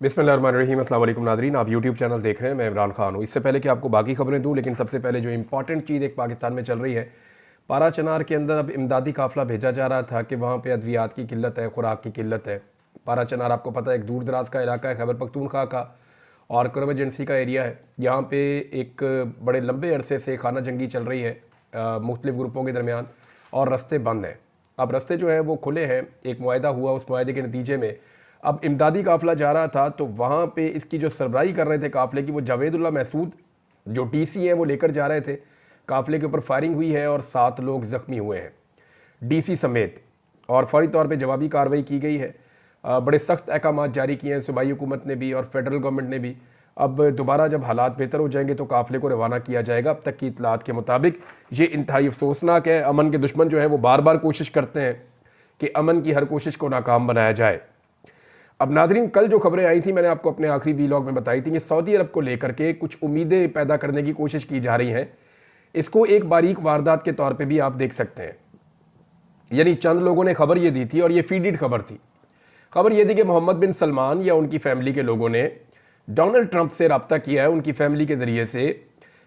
बिस्मिल्लाहिर्रहमानिर्रहीम। अस्सलाम वालेकुम नादरीन, आप यूट्यूब चैनल देख रहे हैं। मैं इमरान खान हूँ। इससे पहले कि आपको बाकी खबरें दूँ, लेकिन सबसे पहले जो इंपॉर्टेंट चीज़ एक पाकिस्तान में चल रही है, पारा चनार के अंदर अब इमदादी काफ़िला भेजा जा रहा था कि वहाँ पे अद्वियात की किल्लत है, खुराक की किल्लत है। पारा चनार आपको पता है एक दूर दराज का इलाका है, खैबर पख्तूनख्वा का और करम एजेंसी का एरिया है। यहाँ पे एक बड़े लंबे अरसे से खाना जंगी चल रही है मुख्तलिफ ग्रुपों के दरमियान और रस्ते बंद हैं। अब रस्ते जो हैं वो खुले हैं, एक मुआहदा हुआ, उस मुआहदे के नतीजे में अब इमदादी काफ़िला जा रहा था। तो वहाँ पे इसकी जो सरबराही कर रहे थे काफ़िले की, वो जावेदुल्ला महसूद जो डीसी हैं वो लेकर जा रहे थे। काफ़िले के ऊपर फायरिंग हुई है और 7 लोग ज़ख्मी हुए हैं, डीसी समेत, और फौरी तौर पे जवाबी कार्रवाई की गई है। बड़े सख्त अहकाम जारी किए हैं सूबाई हुकूमत ने भी और फेडरल गवर्नमेंट ने भी। अब दोबारा जब हालात बेहतर हो जाएंगे तो काफ़िले को रवाना किया जाएगा। अब तक की इतलात के मुताबिक ये इंतहाई अफसोसनाक है। अमन के दुश्मन जो है वो बार बार कोशिश करते हैं कि अमन की हर कोशिश को नाकाम बनाया जाए। अब नाजरीन, कल जो खबरें आई थी मैंने आपको अपने आखिरी वीलॉग में बताई थी कि सऊदी अरब को लेकर के कुछ उम्मीदें पैदा करने की कोशिश की जा रही हैं। इसको एक बारीक वारदात के तौर पे भी आप देख सकते हैं। यानी चंद लोगों ने खबर ये दी थी और ये फीडेड खबर थी। खबर ये थी कि मोहम्मद बिन सलमान या उनकी फैमिली के लोगों ने डोनाल्ड ट्रंप से रब्ता किया है उनकी फैमिली के ज़रिए से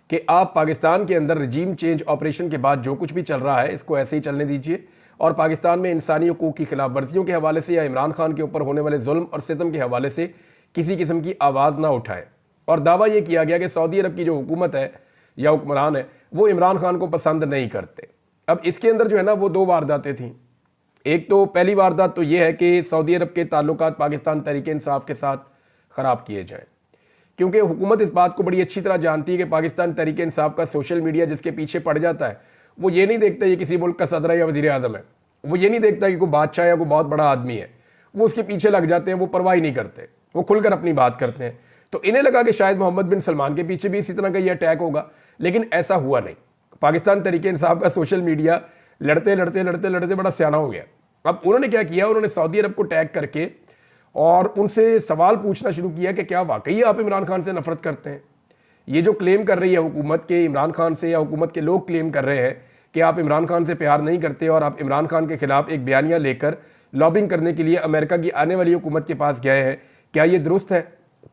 कि आप पाकिस्तान के अंदर रजीम चेंज ऑपरेशन के बाद जो कुछ भी चल रहा है इसको ऐसे ही चलने दीजिए और पाकिस्तान में इंसानी हुकूक की खिलाफ वर्जियों के हवाले से या इमरान खान के ऊपर होने वाले जुल्म और सितम के हवाले से किसी किस्म की आवाज़ ना उठाएं। और दावा यह किया गया कि सऊदी अरब की जो हुकूमत है या हुक्मरान है वो इमरान खान को पसंद नहीं करते। अब इसके अंदर जो है ना वो 2 वारदातें थीं। एक तो पहली वारदात तो ये है कि सऊदी अरब के ताल्लुकात पाकिस्तान तहरीक इंसाफ के साथ ख़राब किए जाएँ, क्योंकि हुकूमत इस बात को बड़ी अच्छी तरह जानती है कि पाकिस्तान तहरीक इंसाफ का सोशल मीडिया जिसके पीछे पड़ जाता है वो ये नहीं देखता ये किसी मुल्क का सदर है या वज़ीर आज़म है, वो ये नहीं देखता कि कोई बादशाह या कोई बहुत बड़ा आदमी है, वो उसके पीछे लग जाते हैं, वो परवाह नहीं करते, वो खुलकर अपनी बात करते हैं। तो इन्हें लगा कि शायद मोहम्मद बिन सलमान के पीछे भी इसी तरह का ये अटैक होगा, लेकिन ऐसा हुआ नहीं। पाकिस्तान तहरीक इंसाफ का सोशल मीडिया लड़ते लड़ते लड़ते लड़ते बड़ा सियाना हो गया। अब उन्होंने क्या किया, उन्होंने सऊदी अरब को टैग करके और उनसे सवाल पूछना शुरू किया कि क्या वाकई आप इमरान खान से नफरत करते हैं। ये जो क्लेम कर रही है हुकूमत के इमरान खान से, या हुकूमत के लोग क्लेम कर रहे हैं कि आप इमरान खान से प्यार नहीं करते और आप इमरान खान के खिलाफ एक बयानिया लेकर लॉबिंग करने के लिए अमेरिका की आने वाली हुकूमत के पास गए हैं, क्या ये दुरुस्त है?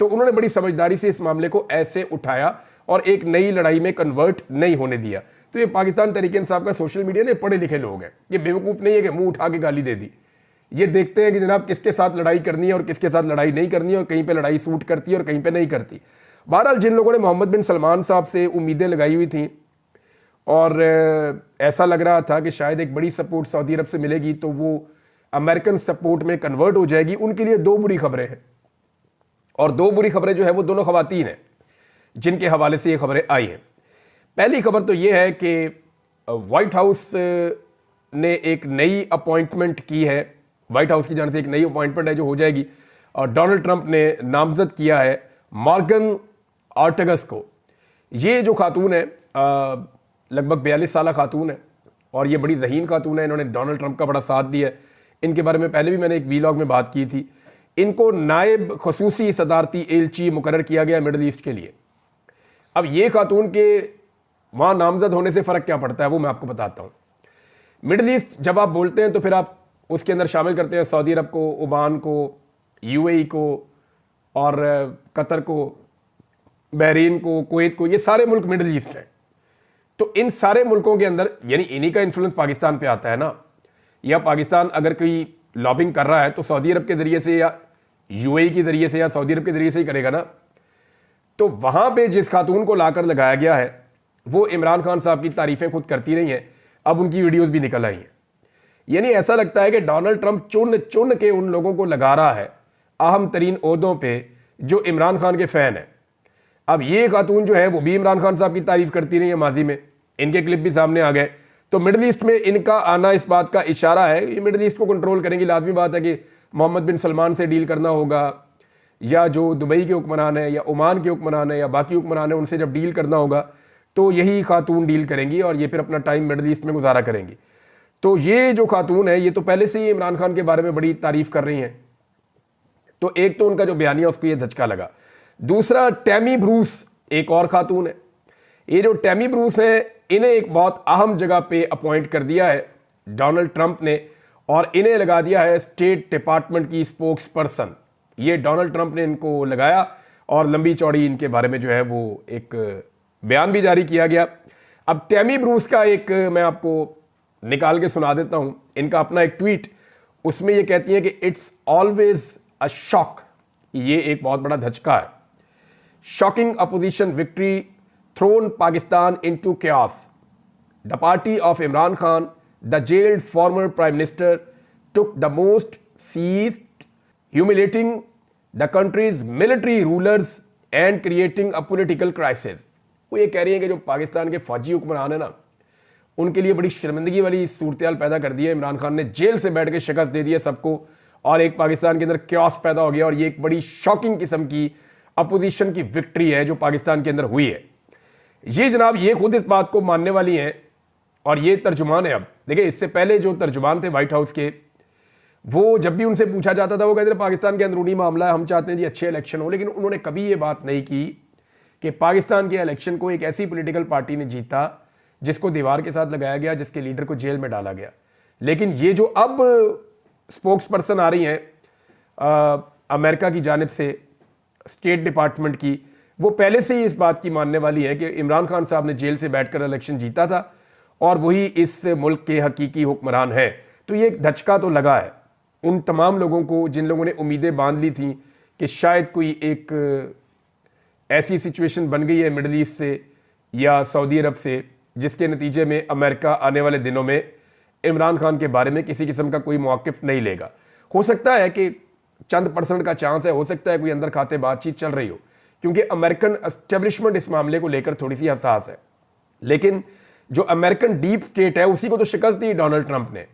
तो उन्होंने बड़ी समझदारी से इस मामले को ऐसे उठाया और एक नई लड़ाई में कन्वर्ट नहीं होने दिया। तो ये पाकिस्तान तहरीक इंसाफ का सोशल मीडिया ने पढ़े लिखे लोग हैं, ये बेवकूफ़ नहीं है कि मुंह उठा के गाली दे दी। ये देखते हैं कि जनाब किसके साथ लड़ाई करनी है और किसके साथ लड़ाई नहीं करनी है, और कहीं पे लड़ाई सूट करती है और कहीं पे नहीं करती। बहरहाल जिन लोगों ने मोहम्मद बिन सलमान साहब से उम्मीदें लगाई हुई थी और ऐसा लग रहा था कि शायद एक बड़ी सपोर्ट सऊदी अरब से मिलेगी तो वो अमेरिकन सपोर्ट में कन्वर्ट हो जाएगी, उनके लिए 2 बुरी खबरें हैं। और 2 बुरी खबरें जो है वो दोनों खवातीन हैं जिनके हवाले से ये खबरें आई हैं। पहली खबर तो ये है कि व्हाइट हाउस ने एक नई अपॉइंटमेंट की है, व्हाइट हाउस की जाने से एक नई अपॉइंटमेंट है जो हो जाएगी, और डोनाल्ड ट्रंप ने नामजद किया है मॉर्गन ऑर्टेगस को। ये जो खातून है लगभग 42 साल खातून है और ये बड़ी ज़हीन खातून है। इन्होंने डोनाल्ड ट्रंप का बड़ा साथ दिया है। इनके बारे में पहले भी मैंने एक वीलॉग में बात की थी। इनको नायब खसूसी सदारती एलची मुकर्रर किया गया मिडल ईस्ट के लिए। अब ये खातून के वहाँ नामजद होने से फ़र्क क्या पड़ता है वो मैं आपको बताता हूँ। मिडल ईस्ट जब आप बोलते हैं तो फिर आप उसके अंदर शामिल करते हैं सऊदी अरब को, ओमान को, यूएई को और कतर को, बहरीन को, कुवैत को। ये सारे मुल्क मिडल ईस्ट हैं। तो इन सारे मुल्कों के अंदर यानी इन्हीं का इन्फ्लुएंस पाकिस्तान पे आता है ना। या पाकिस्तान अगर कोई लॉबिंग कर रहा है तो सऊदी अरब के ज़रिए से या यूएई के ज़रिए से या सऊदी अरब के ज़रिए से ही करेगा ना। तो वहाँ पे जिस खातून को लाकर लगाया गया है वो इमरान खान साहब की तारीफ़ें खुद करती रही हैं, अब उनकी वीडियोज़ भी निकल आई हैं। यानी ऐसा लगता है कि डोनाल्ड ट्रंप चुन चुन के उन लोगों को लगा रहा है अहम तरीन ओहदों पे जो इमरान खान के फ़ैन हैं। अब ये खातून जो है वो भी इमरान खान साहब की तारीफ़ करती रही है माजी में, इनके क्लिप भी सामने आ गए। तो मिडल ईस्ट में इनका आना इस बात का इशारा है ये मिडल ईस्ट को कंट्रोल करेंगी। लाजमी बात है कि मोहम्मद बिन सलमान से डील करना होगा, या जो दुबई के हुक्मरान है या ओमान के हुक्मरान है या बाकी हुक्मरान है उनसे जब डील करना होगा तो यही खातून डील करेंगी और ये फिर अपना टाइम मिडल ईस्ट में गुजारा करेंगी। तो ये जो खातून है ये तो पहले से ही इमरान खान के बारे में बड़ी तारीफ़ कर रही हैं। तो एक तो उनका जो बयानिया उसको ये धचका लगा। दूसरा, टैमी ब्रूस एक और खातून है। ये जो टैमी ब्रूस है इन्हें एक बहुत अहम जगह पे अपॉइंट कर दिया है डोनाल्ड ट्रंप ने और इन्हें लगा दिया है स्टेट डिपार्टमेंट की स्पोक्स पर्सन। ये डोनाल्ड ट्रंप ने इनको लगाया और लंबी चौड़ी इनके बारे में जो है वो एक बयान भी जारी किया गया। अब टैमी ब्रूस का एक मैं आपको निकाल के सुना देता हूं, इनका अपना एक ट्वीट, उसमें ये कहती है कि इट्स ऑलवेज अ शॉक, ये एक बहुत बड़ा धचका है। Shocking opposition victory thrown Pakistan into chaos. The party of Imran Khan, the jailed former prime minister, took the most seized, humiliating the country's military rulers and creating a political crisis. वो ये कह रही है कि जो पाकिस्तान के फौजी हुक्मरान है ना, उनके लिए बड़ी शर्मिंदगी वाली सूरत पैदा कर दी है। इमरान खान ने जेल से बैठ के शिकस्त दे दी है सबको और एक पाकिस्तान के अंदर क्योस पैदा हो गया और ये एक बड़ी शॉकिंग किस्म की अपोजिशन की विक्ट्री है जो पाकिस्तान के अंदर हुई है। ये जनाब ये खुद इस बात को मानने वाली हैं और ये तर्जुमान है। अब देखिए, इससे पहले जो तर्जुमान थे व्हाइट हाउस के, वो जब भी उनसे पूछा जाता था वो कहते थे पाकिस्तान के अंदरूनी मामला है, हम चाहते हैं जी अच्छे इलेक्शन हो, लेकिन उन्होंने कभी ये बात नहीं की कि पाकिस्तान के इलेक्शन को एक ऐसी पॉलिटिकल पार्टी ने जीता जिसको दीवार के साथ लगाया गया, जिसके लीडर को जेल में डाला गया। लेकिन ये जो अब स्पोक्स पर्सन आ रही हैं अमेरिका की जानिब से, स्टेट डिपार्टमेंट की, वो पहले से ही इस बात की मानने वाली है कि इमरान खान साहब ने जेल से बैठकर इलेक्शन जीता था और वही इस मुल्क के हकीकी हुक्मरान हैं। तो ये एक धचका तो लगा है उन तमाम लोगों को जिन लोगों ने उम्मीदें बांध ली थी कि शायद कोई एक ऐसी सिचुएशन बन गई है मिडल ईस्ट से या सऊदी अरब से जिसके नतीजे में अमेरिका आने वाले दिनों में इमरान खान के बारे में किसी किस्म का कोई मौक़िफ़ नहीं लेगा। हो सकता है कि चंद % का चांस है, हो सकता है कोई अंदर खाते बातचीत चल रही हो, क्योंकि अमेरिकन एस्टेब्लिशमेंट इस मामले को लेकर थोड़ी सी हसास है। लेकिन जो अमेरिकन डीप स्टेट है उसी को तो शिकस्त दी डोनाल्ड ट्रंप ने,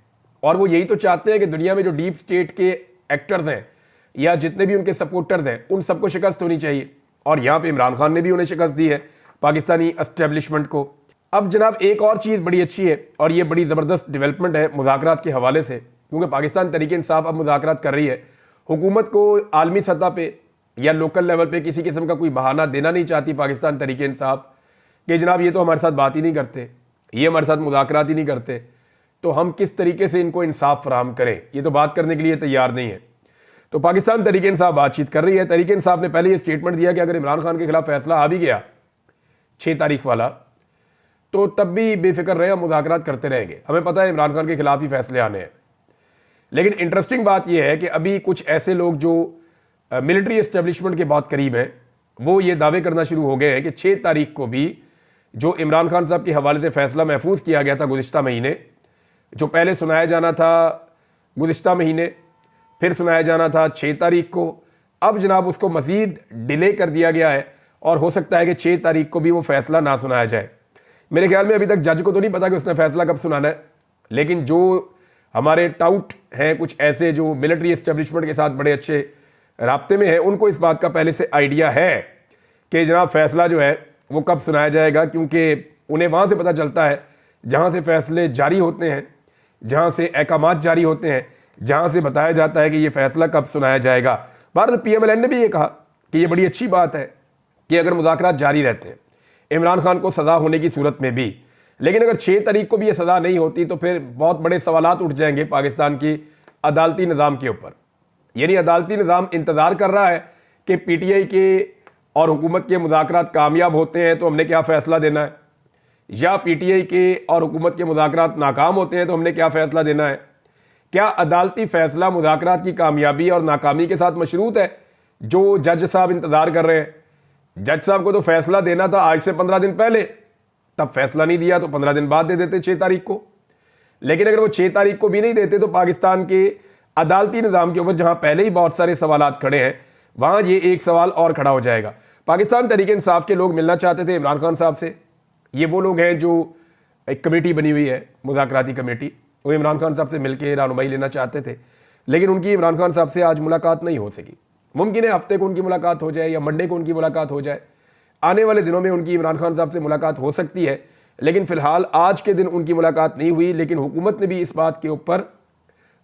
और वो यही तो चाहते हैं कि दुनिया में जो डीप स्टेट के एक्टर्स हैं या जितने भी उनके सपोर्टर्स हैं उन सबको शिकस्त होनी चाहिए, और यहाँ पे इमरान खान ने भी उन्हें शिकस्त दी है पाकिस्तानी एस्टेब्लिशमेंट को। अब जनाब एक और चीज़ बड़ी अच्छी है और ये बड़ी ज़बरदस्त डेवलपमेंट है मुज़ाकरात के हवाले से, क्योंकि पाकिस्तान तहरीक इंसाफ अब मुज़ाकरात कर रही है। हुकूमत को आलमी सतह पे या लोकल लेवल पे किसी किस्म का कोई बहाना देना नहीं चाहती पाकिस्तान तहरीक इंसाफ कि जनाब ये तो हमारे साथ बात ही नहीं करते, ये हमारे साथ मुज़ाकरात ही नहीं करते, तो हम किस तरीके से इनको इंसाफ फराहम करें, ये तो बात करने के लिए तैयार नहीं है। तो पाकिस्तान तहरीक इंसाफ बातचीत कर रही है। तहरीक इंसाफ ने पहले ये स्टेटमेंट दिया कि अगर इमरान खान के खिलाफ फैसला आ भी गया 6 तारीख वाला, तो तब भी बेफिक्र रहे, हम मुज़ाकरात करते रहेंगे, हमें पता है इमरान खान के खिलाफ ही फैसले आने हैं। लेकिन इंटरेस्टिंग बात यह है कि अभी कुछ ऐसे लोग जो मिलिट्री एस्टेब्लिशमेंट के बहुत करीब हैं वो ये दावे करना शुरू हो गए हैं कि 6 तारीख को भी जो इमरान खान साहब के हवाले से फैसला महफूज किया गया था गुज़िश्ता महीने, जो पहले सुनाया जाना था गुज़िश्ता महीने, फिर सुनाया जाना था 6 तारीख को, अब जनाब उसको मज़ीद डिले कर दिया गया है और हो सकता है कि 6 तारीख को भी वो फैसला ना सुनाया जाए। मेरे ख्याल में अभी तक जज को तो नहीं पता कि उसने फैसला कब सुनाना है, लेकिन जो हमारे टाउट हैं कुछ ऐसे जो मिलिट्री एस्टेब्लिशमेंट के साथ बड़े अच्छे राब्ते में हैं, उनको इस बात का पहले से आइडिया है कि जनाब फैसला जो है वो कब सुनाया जाएगा, क्योंकि उन्हें वहाँ से पता चलता है जहाँ से फैसले जारी होते हैं, जहाँ से अहकामात जारी होते हैं, जहाँ से बताया जाता है कि ये फैसला कब सुनाया जाएगा। भारत PMLN ने भी ये कहा कि ये बड़ी अच्छी बात है कि अगर मुज़ाकरात जारी रहते हैं इमरान खान को सज़ा होने की सूरत में भी, लेकिन अगर 6 तारीख को भी ये सज़ा नहीं होती तो फिर बहुत बड़े सवालात उठ जाएंगे पाकिस्तान की अदालती निज़ाम के ऊपर। यानी अदालती निज़ाम इंतज़ार कर रहा है कि PTI के और हुकूमत के मुज़ाकरात कामयाब होते हैं तो हमने क्या फ़ैसला देना है, या PTI के और हुकूमत के मुज़ाकरात नाकाम होते हैं तो हमने क्या फ़ैसला देना है। क्या अदालती फ़ैसला मुज़ाकरात की कामयाबी और नाकामी के साथ मशरूत है जो जज साहब इंतज़ार कर रहे हैं? जज साहब को तो फैसला देना था आज से 15 दिन पहले, तब फैसला नहीं दिया तो 15 दिन बाद दे देते 6 तारीख को। लेकिन अगर वो 6 तारीख को भी नहीं देते तो पाकिस्तान के अदालती निज़ाम के ऊपर जहां पहले ही बहुत सारे सवालात खड़े हैं वहां ये एक सवाल और खड़ा हो जाएगा। पाकिस्तान तहरीक इंसाफ के लोग मिलना चाहते थे इमरान खान साहब से। ये वो लोग हैं जो एक कमेटी बनी हुई है मुज़ाकराती कमेटी, वो इमरान खान साहब से मिलकर रहनुमाई लेना चाहते थे, लेकिन उनकी इमरान खान साहब से आज मुलाकात नहीं हो सकी। मुमकिन है हफ्ते को उनकी मुलाकात हो जाए या मंडे को उनकी मुलाकात हो जाए, आने वाले दिनों में उनकी इमरान खान साहब से मुलाकात हो सकती है, लेकिन फ़िलहाल आज के दिन उनकी मुलाकात नहीं हुई। लेकिन हुकूमत ने भी इस बात के ऊपर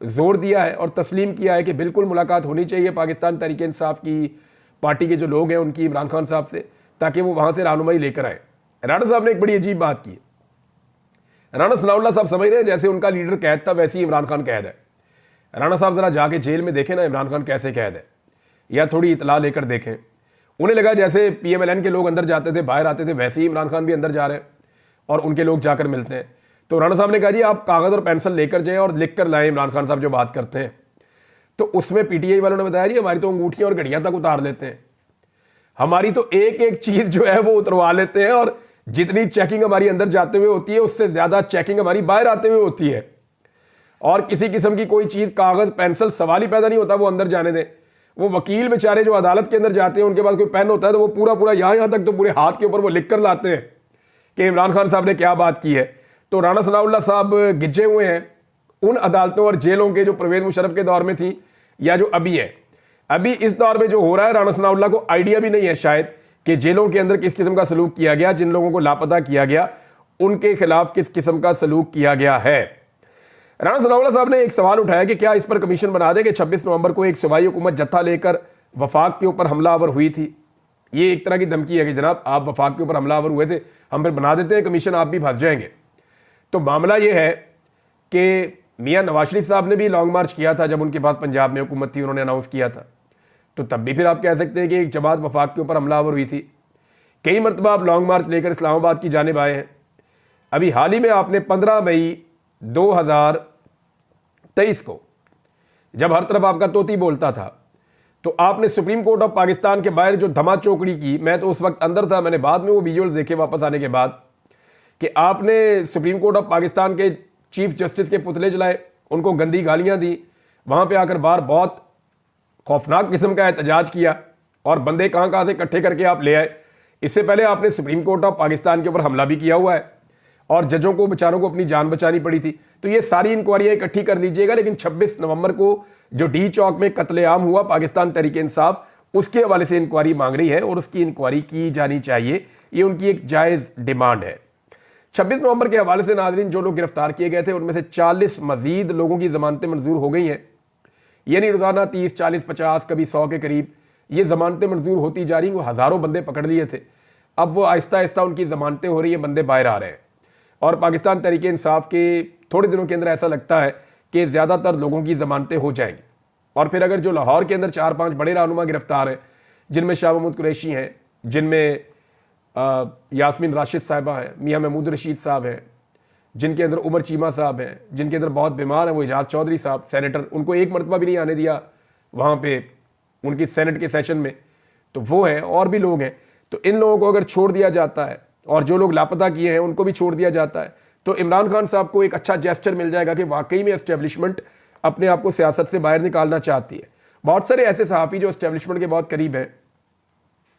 जोर दिया है और तस्लीम किया है कि बिल्कुल मुलाकात होनी चाहिए पाकिस्तान तहरीक इंसाफ की पार्टी के जो लोग हैं उनकी इमरान खान साहब से, ताकि वो वहाँ से रहनुमाई लेकर आए। राणा साहब ने एक बड़ी अजीब बात की। राणा सनाउल्लाह साहब समझ रहे हैं जैसे उनका लीडर कैद था वैसे ही इमरान खान कैद है। राणा साहब ज़रा जाके जेल में देखें ना इमरान खान कैसे कैद है। या थोड़ी इतला लेकर देखें। उन्हें लगा जैसे PMLN के लोग अंदर जाते थे, बाहर आते थे, वैसे ही इमरान खान भी अंदर जा रहे हैं और उनके लोग जाकर मिलते हैं। तो राणा साहब ने कहा जी आप कागज़ और पेंसिल लेकर जाएं और लिख कर लाएं इमरान खान साहब जो बात करते हैं। तो उसमें PTI वालों ने बताया जी हमारी तो अंगूठियाँ और घड़ियाँ तक उतार लेते हैं, हमारी तो एक एक चीज़ जो है वो उतरवा लेते हैं, और जितनी चेकिंग हमारी अंदर जाते हुए होती है उससे ज़्यादा चेकिंग हमारी बाहर आते हुए होती है। और किसी किस्म की कोई चीज़, कागज़ पेंसिल, सवाल ही पैदा नहीं होता वो अंदर जाने दें। वो वकील बेचारे जो अदालत के अंदर जाते हैं उनके पास कोई पेन होता है तो वो पूरा पूरा यहाँ तक तो पूरे हाथ के ऊपर वो लिख कर लाते हैं कि इमरान खान साहब ने क्या बात की है। तो राणा सनाउल्लाह साहब गिज्जे हुए हैं उन अदालतों और जेलों के जो परवेज मुशर्रफ के दौर में थी या जो अभी है। अभी इस दौर में जो हो रहा है, राणा सनाउल्लाह को आइडिया भी नहीं है शायद कि जेलों के अंदर किस किस्म का सलूक किया गया, जिन लोगों को लापता किया गया उनके खिलाफ किस किस्म का सलूक किया गया है। राणा सनाउल्लाह साहब ने एक सवाल उठाया कि क्या इस पर कमीशन बना दे कि 26 नवंबर को एक सूबाई हुकूमत जत्था लेकर वफाक के ऊपर हमलावर हुई थी। ये एक तरह की धमकी है कि जनाब आप वफाक के ऊपर हमलावर हुए थे, हम फिर बना देते हैं कमीशन, आप भी फंस जाएंगे। तो मामला ये है कि मियाँ नवाज शरीफ साहब ने भी लॉन्ग मार्च किया था जब उनके पास पंजाब में हुकूमत थी, उन्होंने अनाउंस किया था। तो तब भी फिर आप कह सकते हैं कि एक जमात वफाक के ऊपर हमलावर हुई थी। कई मरतबा आप लॉन्ग मार्च लेकर इस्लामाबाद की जानिब आए हैं। अभी हाल ही में आपने 15 मई 2023 को, जब हर तरफ आपका तोती बोलता था, तो आपने सुप्रीम कोर्ट ऑफ पाकिस्तान के बाहर जो धमा चौकड़ी की, मैं तो उस वक्त अंदर था, मैंने बाद में वो विजुअल्स देखे वापस आने के बाद, कि आपने सुप्रीम कोर्ट ऑफ पाकिस्तान के चीफ जस्टिस के पुतले जलाए, उनको गंदी गालियां दी, वहां पे आकर बाहर बहुत खौफनाक किस्म का एहतजाज किया और बंदे कहां कहां से इकट्ठे करके आप ले आए। इससे पहले आपने सुप्रीम कोर्ट ऑफ पाकिस्तान के ऊपर हमला भी किया हुआ है और जजों को बेचारों को अपनी जान बचानी पड़ी थी। तो ये सारी इंक्वायरियां इकट्ठी कर लीजिएगा। लेकिन 26 नवंबर को जो डी चौक में कत्लेआम हुआ पाकिस्तान तहरीक इंसाफ, उसके हवाले से इंक्वायरी मांग रही है और उसकी इंक्वायरी की जानी चाहिए, ये उनकी एक जायज़ डिमांड है। 26 नवंबर के हवाले से नाज़रीन जो लोग गिरफ्तार किए गए थे उनमें से 40 मजीद लोगों की जमानतें मंजूर हो गई हैं। यानी रोज़ाना 30, 40, 50, कभी 100 के करीब ये जमानतें मंजूर होती जा रही। वो हज़ारों बंदे पकड़ लिए थे, अब वो आहिस्ता आहिस्ता उनकी जमानतें हो रही हैं, बंदे बाहर आ रहे हैं। और पाकिस्तान तहरीक इंसाफ के थोड़े दिनों के अंदर ऐसा लगता है कि ज़्यादातर लोगों की जमानतें हो जाएंगी। और फिर अगर जो लाहौर के अंदर 4-5 बड़े रहनुमा गिरफ्तार हैं, जिनमें शाह महमूद कुरैशी हैं, जिनमें यास्मीन राशिद साहिबा हैं, मियाँ महमूद रशीद साहब हैं, जिनके अंदर उमर चीमा साहब हैं, जिनके अंदर बहुत बीमार हैं वो एजाज चौधरी साहब सेनेटर, उनको एक मरतबा भी नहीं आने दिया वहाँ पे उनकी सेनेट के सेशन में, तो वो हैं। और भी लोग हैं। तो इन लोगों को अगर छोड़ दिया जाता है और जो लोग लापता किए हैं उनको भी छोड़ दिया जाता है, तो इमरान खान साहब को एक अच्छा जेस्चर मिल जाएगा कि वाकई में एस्टेब्लिशमेंट अपने आप को सियासत से बाहर निकालना चाहती है। बहुत सारे ऐसे सहाफ़ी जो एस्टेब्लिशमेंट के बहुत करीब हैं,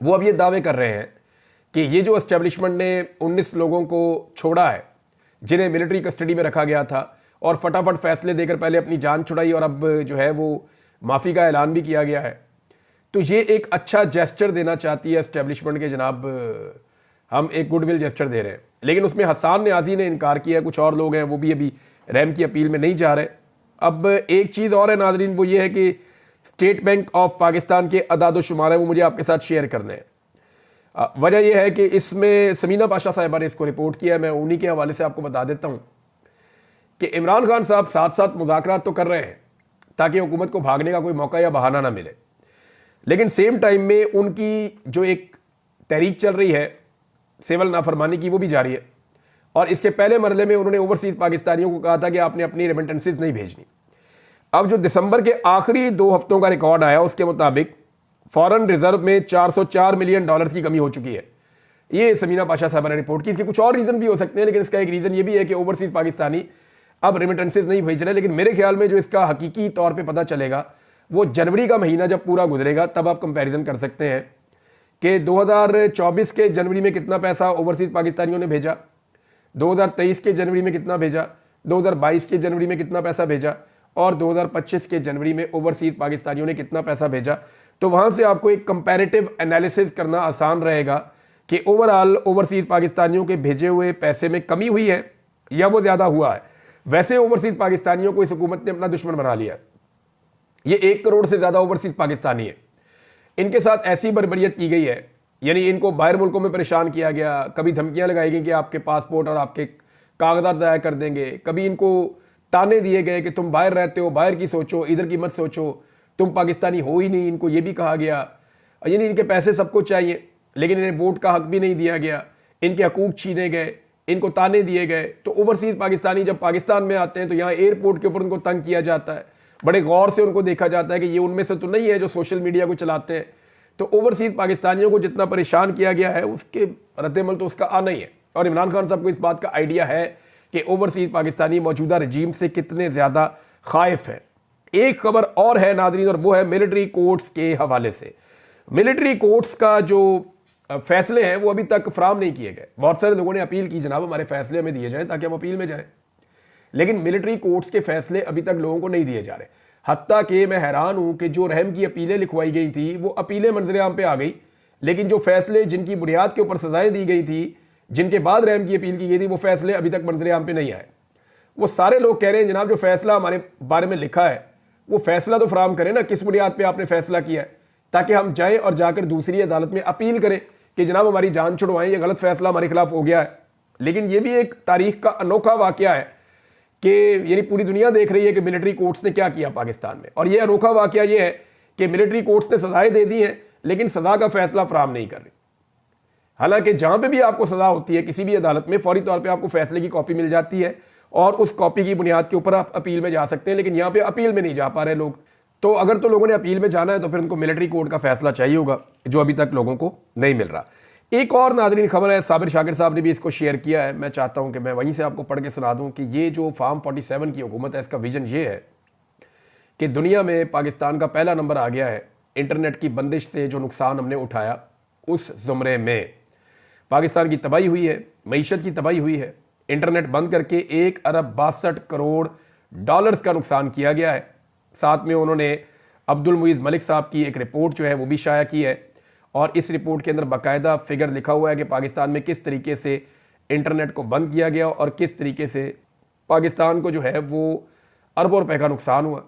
वो अब ये दावे कर रहे हैं कि ये जो एस्टेब्लिशमेंट ने 19 लोगों को छोड़ा है जिन्हें मिलिट्री कस्टडी में रखा गया था और फटाफट फैसले देकर पहले अपनी जान छुड़ाई और अब जो है वो माफ़ी का ऐलान भी किया गया है, तो ये एक अच्छा जेस्चर देना चाहती है एस्टेब्लिशमेंट के जनाब हम एक गुडविल जेस्चर दे रहे हैं। लेकिन उसमें हसन न्याजी ने इनकार किया है, कुछ और लोग हैं वो भी अभी रहम की अपील में नहीं जा रहे। अब एक चीज़ और है नाजरीन, वो ये है कि स्टेट बैंक ऑफ पाकिस्तान के अदाद शुमार है वो मुझे आपके साथ शेयर करने हैं। वजह यह है कि इसमें समीना पाशा साहिबा ने इसको रिपोर्ट किया है। मैं उन्हीं के हवाले से आपको बता देता हूँ कि इमरान खान साहब साथ साथ मुज़ाकरात तो कर रहे हैं ताकि हुकूमत को भागने का कोई मौका या बहाना ना मिले, लेकिन सेम टाइम में उनकी जो एक तहरीक चल रही है सिविल नाफरमानी की, वो भी जारी है। और इसके पहले मरले में उन्होंने ओवरसीज पाकिस्तानियों को कहा था कि आपने अपनी रेमिटेंसेज नहीं भेजनी। अब जो दिसंबर के आखिरी 2 हफ्तों का रिकॉर्ड आया उसके मुताबिक फॉरेन रिजर्व में $404 मिलियन की कमी हो चुकी है। ये समीना पाशा साहब ने रिपोर्ट की। इसके कुछ और रीज़न भी हो सकते हैं, लेकिन इसका एक रीज़न ये भी है कि ओवरसीज पाकिस्तानी अब रेमिटेंसेज नहीं भेज रहे। लेकिन मेरे ख्याल में जो इसका हकीकी तौर पे पता चलेगा वो जनवरी का महीना जब पूरा गुजरेगा, तब आप कंपैरिजन कर सकते हैं कि 2024 के जनवरी में कितना पैसा ओवरसीज पाकिस्तानियों ने भेजा, 2023 के जनवरी में कितना भेजा, 2022 के जनवरी में कितना पैसा भेजा और 2025 के जनवरी में ओवरसीज पाकिस्तानियों ने कितना पैसा भेजा। तो वहाँ से आपको एक कंपैरेटिव एनालिसिस करना आसान रहेगा कि ओवरऑल ओवरसीज पाकिस्तानियों के भेजे हुए पैसे में कमी हुई है या वो ज़्यादा हुआ है। वैसे ओवरसीज पाकिस्तानियों को इस हुकूमत ने अपना दुश्मन बना लिया। ये 1 करोड़ से ज़्यादा ओवरसीज पाकिस्तानी है। इनके साथ ऐसी बर्बरियत की गई है, यानी इनको बाहर मुल्कों में परेशान किया गया, कभी धमकियाँ लगाई गई कि आपके पासपोर्ट और आपके कागजात ज़ाया कर देंगे, कभी इनको ताने दिए गए कि तुम बाहर रहते हो, बाहर की सोचो, इधर की मत सोचो, तुम पाकिस्तानी हो ही नहीं, इनको ये भी कहा गया, यानी इनके पैसे सबको चाहिए लेकिन इन्हें वोट का हक भी नहीं दिया गया, इनके हकूक छीने गए, इनको ताने दिए गए। तो ओवरसीज़ पाकिस्तानी जब पाकिस्तान में आते हैं तो यहाँ एयरपोर्ट के ऊपर उनको तंग किया जाता है, बड़े गौर से उनको देखा जाता है कि ये उनमें से तो नहीं है जो सोशल मीडिया को चलाते हैं। तो ओवरसीज़ पाकिस्तानियों को जितना परेशान किया गया है उसके रद्देमल तो उसका आना ही है। और इमरान खान साहब को इस बात का आइडिया है कि ओवरसीज़ पाकिस्तानी मौजूदा रजीम से कितने ज़्यादा खाइफ है। एक खबर और है नाज़रीन, और वो है मिलिट्री कोर्ट्स के हवाले से। मिलिट्री कोर्ट्स का जो फैसले हैं वो अभी तक फराम नहीं किए गए। बहुत सारे लोगों ने अपील की, जनाब हमारे फैसले हमें दिए जाएं ताकि हम अपील में जाएं, लेकिन मिलिट्री कोर्ट्स के फैसले अभी तक लोगों को नहीं दिए जा रहे। हत्ता कि मैं हैरान हूं कि जो रहम की अपीलें लिखवाई गई थी वो अपीलें मंजरेआम पे आ गई, लेकिन जो फैसले जिनकी बुनियाद के ऊपर सजाएं दी गई थी, जिनके बाद रहम की अपील की गई थी, वो फैसले अभी तक मंजरेआम पे नहीं आए। वो सारे लोग कह रहे हैं जनाब जो फैसला हमारे बारे में लिखा है वो फैसला तो फराम करें ना, किस बुनियाद पर आपने फैसला किया है, ताकि हम जाएँ और जाकर दूसरी अदालत में अपील करें कि जनाब हमारी जान छुड़वाएं, ये गलत फैसला हमारे खिलाफ हो गया है। लेकिन ये भी एक तारीख का अनोखा वाकया है कि यानी पूरी दुनिया देख रही है कि मिलिट्री कोर्ट्स ने क्या किया पाकिस्तान में। और ये अनोखा वाकया ये है कि मिलिट्री कोर्ट्स ने सजाएं दे दी हैं लेकिन सजा का फैसला फराम नहीं कर रही। हालांकि जहां पे भी आपको सजा होती है किसी भी अदालत में, फौरी तौर पे आपको फैसले की कॉपी मिल जाती है और उस कॉपी की बुनियाद के ऊपर आप अपील में जा सकते हैं, लेकिन यहाँ पे अपील में नहीं जा पा रहे लोग। तो अगर तो लोगों ने अपील में जाना है तो फिर उनको मिलिट्री कोर्ट का फैसला चाहिए होगा, जो अभी तक लोगों को नहीं मिल रहा। एक और नाज़रीन खबर है, साबिर शाकिर साहब ने भी इसको शेयर किया है, मैं चाहता हूं कि मैं वहीं से आपको पढ़ के सुना दूं कि ये जो फार्म 47 की हुकूमत है इसका विजन ये है कि दुनिया में पाकिस्तान का पहला नंबर आ गया है। इंटरनेट की बंदिश से जो नुकसान हमने उठाया उस ज़ुमरे में पाकिस्तान की तबाही हुई है, मईशत की तबाही हुई है। इंटरनेट बंद करके 1 अरब 62 करोड़ डॉलर्स का नुकसान किया गया है। साथ में उन्होंने अब्दुल मुईज़ मलिक साहब की एक रिपोर्ट जो है वो भी शाया की है, और इस रिपोर्ट के अंदर बाकायदा फिगर लिखा हुआ है कि पाकिस्तान में किस तरीके से इंटरनेट को बंद किया गया और किस तरीके से पाकिस्तान को जो है वो अरबों रुपए का नुकसान हुआ।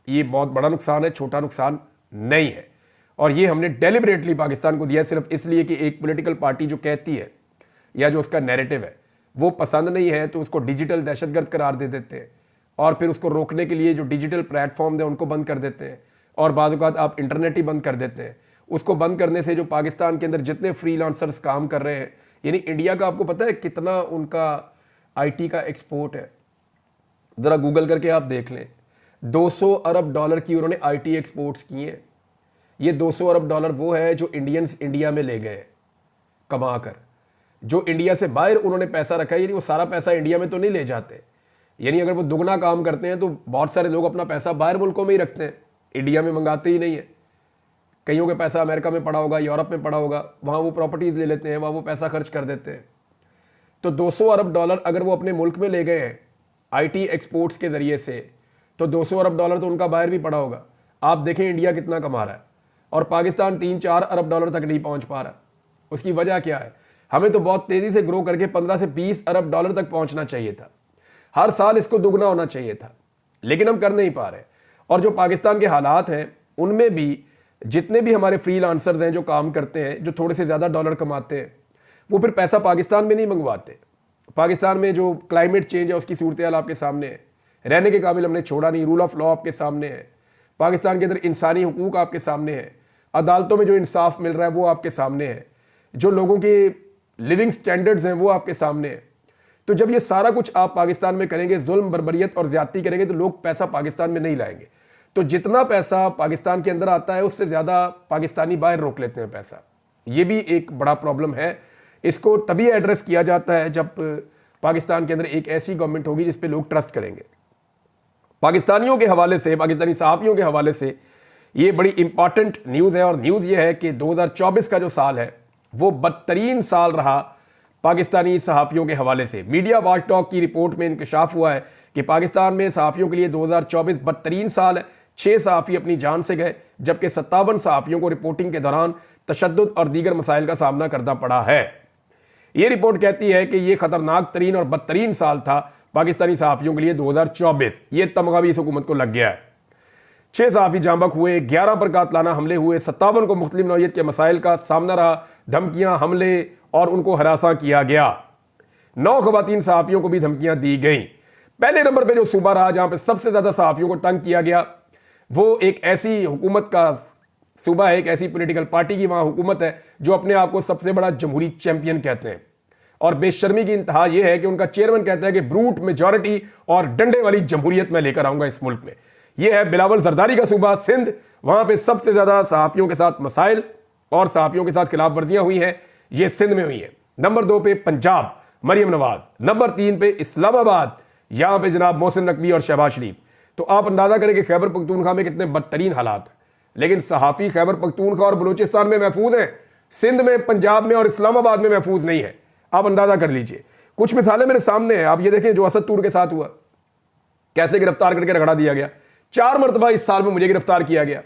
ये बहुत बड़ा नुकसान है, छोटा नुकसान नहीं है। और ये हमने डेलिबरेटली पाकिस्तान को दिया सिर्फ इसलिए कि एक पॉलिटिकल पार्टी जो कहती है या जो उसका नैरेटिव है वो पसंद नहीं है तो उसको डिजिटल दहशतगर्द करार दे देते हैं, और फिर उसको रोकने के लिए जो डिजिटल प्लेटफॉर्म है उनको बंद कर देते हैं, और बाद औक़ात आप इंटरनेट ही बंद कर देते हैं। उसको बंद करने से जो पाकिस्तान के अंदर जितने फ्रीलांसर्स काम कर रहे हैं, यानी इंडिया का आपको पता है कितना उनका आईटी का एक्सपोर्ट है, ज़रा गूगल करके आप देख लें। 200 अरब डॉलर की उन्होंने आईटी एक्सपोर्ट्स किए हैं। ये 200 अरब डॉलर वो है जो इंडियंस इंडिया में ले गए कमा कर, जो इंडिया से बाहर उन्होंने पैसा रखा है, यानी वो सारा पैसा इंडिया में तो नहीं ले जाते। यानी अगर वो दुगना काम करते हैं तो बहुत सारे लोग अपना पैसा बाहर मुल्कों में ही रखते हैं, इंडिया में मंगाते ही नहीं है। कईयों का पैसा अमेरिका में पड़ा होगा, यूरोप में पड़ा होगा, वहाँ वो प्रॉपर्टीज़ ले लेते हैं, वहाँ वो पैसा खर्च कर देते हैं। तो 200 अरब डॉलर अगर वो अपने मुल्क में ले गए हैं आईटी एक्सपोर्ट्स के ज़रिए से, तो 200 अरब डॉलर तो उनका बाहर भी पड़ा होगा। आप देखें इंडिया कितना कमा रहा है और पाकिस्तान 3-4 अरब डॉलर तक नहीं पहुँच पा रहा। उसकी वजह क्या है? हमें तो बहुत तेज़ी से ग्रो करके 15 से 20 अरब डॉलर तक पहुँचना चाहिए था, हर साल इसको दुगना होना चाहिए था, लेकिन हम कर नहीं पा रहे। और जो पाकिस्तान के हालात हैं उनमें भी जितने भी हमारे फ्रीलांसर्स हैं जो काम करते हैं, जो थोड़े से ज़्यादा डॉलर कमाते हैं, वो फिर पैसा पाकिस्तान में नहीं मंगवाते। पाकिस्तान में जो क्लाइमेट चेंज है उसकी सूरत हाल आपके सामने है, रहने के काबिल हमने छोड़ा नहीं, रूल ऑफ लॉ आपके सामने है, पाकिस्तान के अंदर इंसानी हुकूक आपके सामने है, अदालतों में जो इंसाफ मिल रहा है वो आपके सामने है, जो लोगों के लिविंग स्टैंडर्ड्स हैं वो आपके सामने है। तो जब ये सारा कुछ आप पाकिस्तान में करेंगे, जुल्म बर्बरियत और ज्यादती करेंगे, तो लोग पैसा पाकिस्तान में नहीं लाएंगे। तो जितना पैसा पाकिस्तान के अंदर आता है उससे ज़्यादा पाकिस्तानी बाहर रोक लेते हैं पैसा। ये भी एक बड़ा प्रॉब्लम है। इसको तभी एड्रेस किया जाता है जब पाकिस्तान के अंदर एक ऐसी गवर्नमेंट होगी जिस पे लोग ट्रस्ट करेंगे। पाकिस्तानियों के हवाले से, पाकिस्तानी सहाफ़ियों के हवाले से ये बड़ी इंपॉर्टेंट न्यूज़ है, और न्यूज़ ये है कि 2024 का जो साल है वो बदतरीन साल रहा पाकिस्तानी सहाफ़ियों के हवाले से। मीडिया वॉचडॉग की रिपोर्ट में इंकशाफ हुआ है कि पाकिस्तान में सहाफ़ियों के लिए 2024 बदतरीन साल है। 6 सहाफ़ी अपनी जान से गए, जबकि 57 सहाफ़ियों को रिपोर्टिंग के दौरान तशद्दुद और दीगर मसाइल का सामना करना पड़ा है। ये रिपोर्ट कहती है कि ये खतरनाक तरीन और बदतरीन साल था पाकिस्तानी सहाफ़ियों के लिए 2024। ये तमगा भी इस हुकूमत को लग गया है। 6 सहाफ़ी जांबक हुए, 11 पर कातलाना हमले हुए, 57 को मुख्तलिफ नौइयत के मसाइल का सामना रहा, धमकियां, हमले और उनको हरासा किया गया। 9 ख़वातीन सहाफ़ियों को भी धमकियां दी गई। पहले नंबर पर जो सूबा रहा जहां पर सबसे ज़्यादा सहाफ़ियों को तंग किया गया वो एक ऐसी हुकूमत का सूबा है, एक ऐसी पॉलिटिकल पार्टी की वहां हुकूमत है जो अपने आप को सबसे बड़ा जमहूरी चैंपियन कहते हैं। और बेशर्मी की इंतहा यह है कि उनका चेयरमैन कहता है कि ब्रूट मेजॉरिटी और डंडे वाली जमहूरियत में लेकर आऊंगा इस मुल्क में। यह है बिलावल जरदारी का सूबा सिंध। वहां पे सबसे ज्यादा सहाफियों के साथ मसाइल और सहाफियों के साथ खिलाफ वर्जियां हुई हैं, ये सिंध में हुई है। नंबर 2 पे पंजाब, मरियम नवाज। नंबर 3 पे इस्लामाबाद, यहां पे जनाब मोहसिन नकवी और शहबाज शरीफ। तो आप अंदाजा करें कि खैबर पख्तूनख्वा में कितने बदतरीन हालात हैं। लेकिन सहाफी खैबर पख्तूनख्वा और बलूचिस्तान में महफूज हैं, सिंध में, पंजाब में और इस्लामाबाद में महफूज नहीं है। आप अंदाजा कर लीजिए। कुछ मिसालें मेरे सामने हैं, आप ये देखें जो असद तूर के साथ हुआ, कैसे गिरफ्तार करके रगड़ा दिया गया। 4 मरतबा इस साल में मुझे गिरफ्तार किया गया।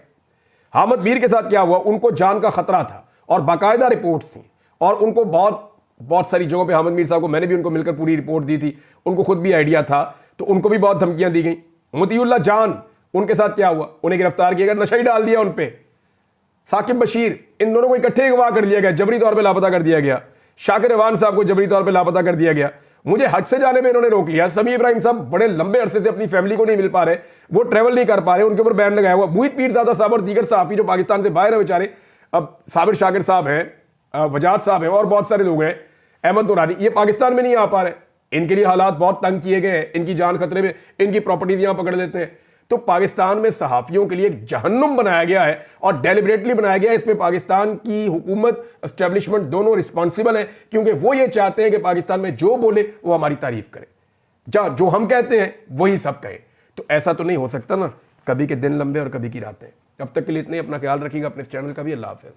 हामिद मीर के साथ क्या हुआ, उनको जान का खतरा था और बाकायदा रिपोर्ट्स थी और उनको बहुत सारी जगहों पे हामिद मीर साहब को मैंने भी उनको मिलकर पूरी रिपोर्ट दी थी, उनको खुद भी आइडिया था, तो उनको भी बहुत धमकियां दी गई। मोतीउल्लाह जान, उनके साथ क्या हुआ, उन्हें गिरफ्तार किया गया, नशा ही डाल दिया उन पे। साकिब बशीर, इन दोनों को इकट्ठे अगवा कर लिया गया, जबरी तौर पे लापता कर दिया गया। शाकिर रवान साहब को जबरी तौर पे लापता कर दिया गया। मुझे हज से जाने में इन्होंने रोक लिया। समी इब्राहिम साहब बड़े लंबे अरसे से अपनी फैमिली को नहीं मिल पा रहे, वो ट्रैवल नहीं कर पा रहे, उनके ऊपर बैन लगाया हुआ। मुहित पीरजादा साहब और दीगर सहाफी जो पाकिस्तान से बाहर है बेचारे, अब साबिर शाकिर साहब हैं, वजाद साहब हैं और बहुत सारे लोग हैं, अहमद नूरानी, ये पाकिस्तान में नहीं आ पा रहे। इनके लिए हालात बहुत तंग किए गए हैं, इनकी जान खतरे में, इनकी प्रॉपर्टी यहां पकड़ लेते हैं। तो पाकिस्तान में सहाफियों के लिए एक जहन्नुम बनाया गया है और डेलिबरेटली बनाया गया है। इसमें पाकिस्तान की हुकूमत, एस्टेब्लिशमेंट दोनों रिस्पॉन्सिबल हैं, क्योंकि वो ये चाहते हैं कि पाकिस्तान में जो बोले वो हमारी तारीफ करे, जो हम कहते हैं वही सब कहे। तो ऐसा तो नहीं हो सकता ना, कभी के दिन लंबे और कभी की रातें। अब तक के लिए इतने, अपना ख्याल रखिएगा, अपने इस चैनल का भी। अल्लाह हाफ़िज़।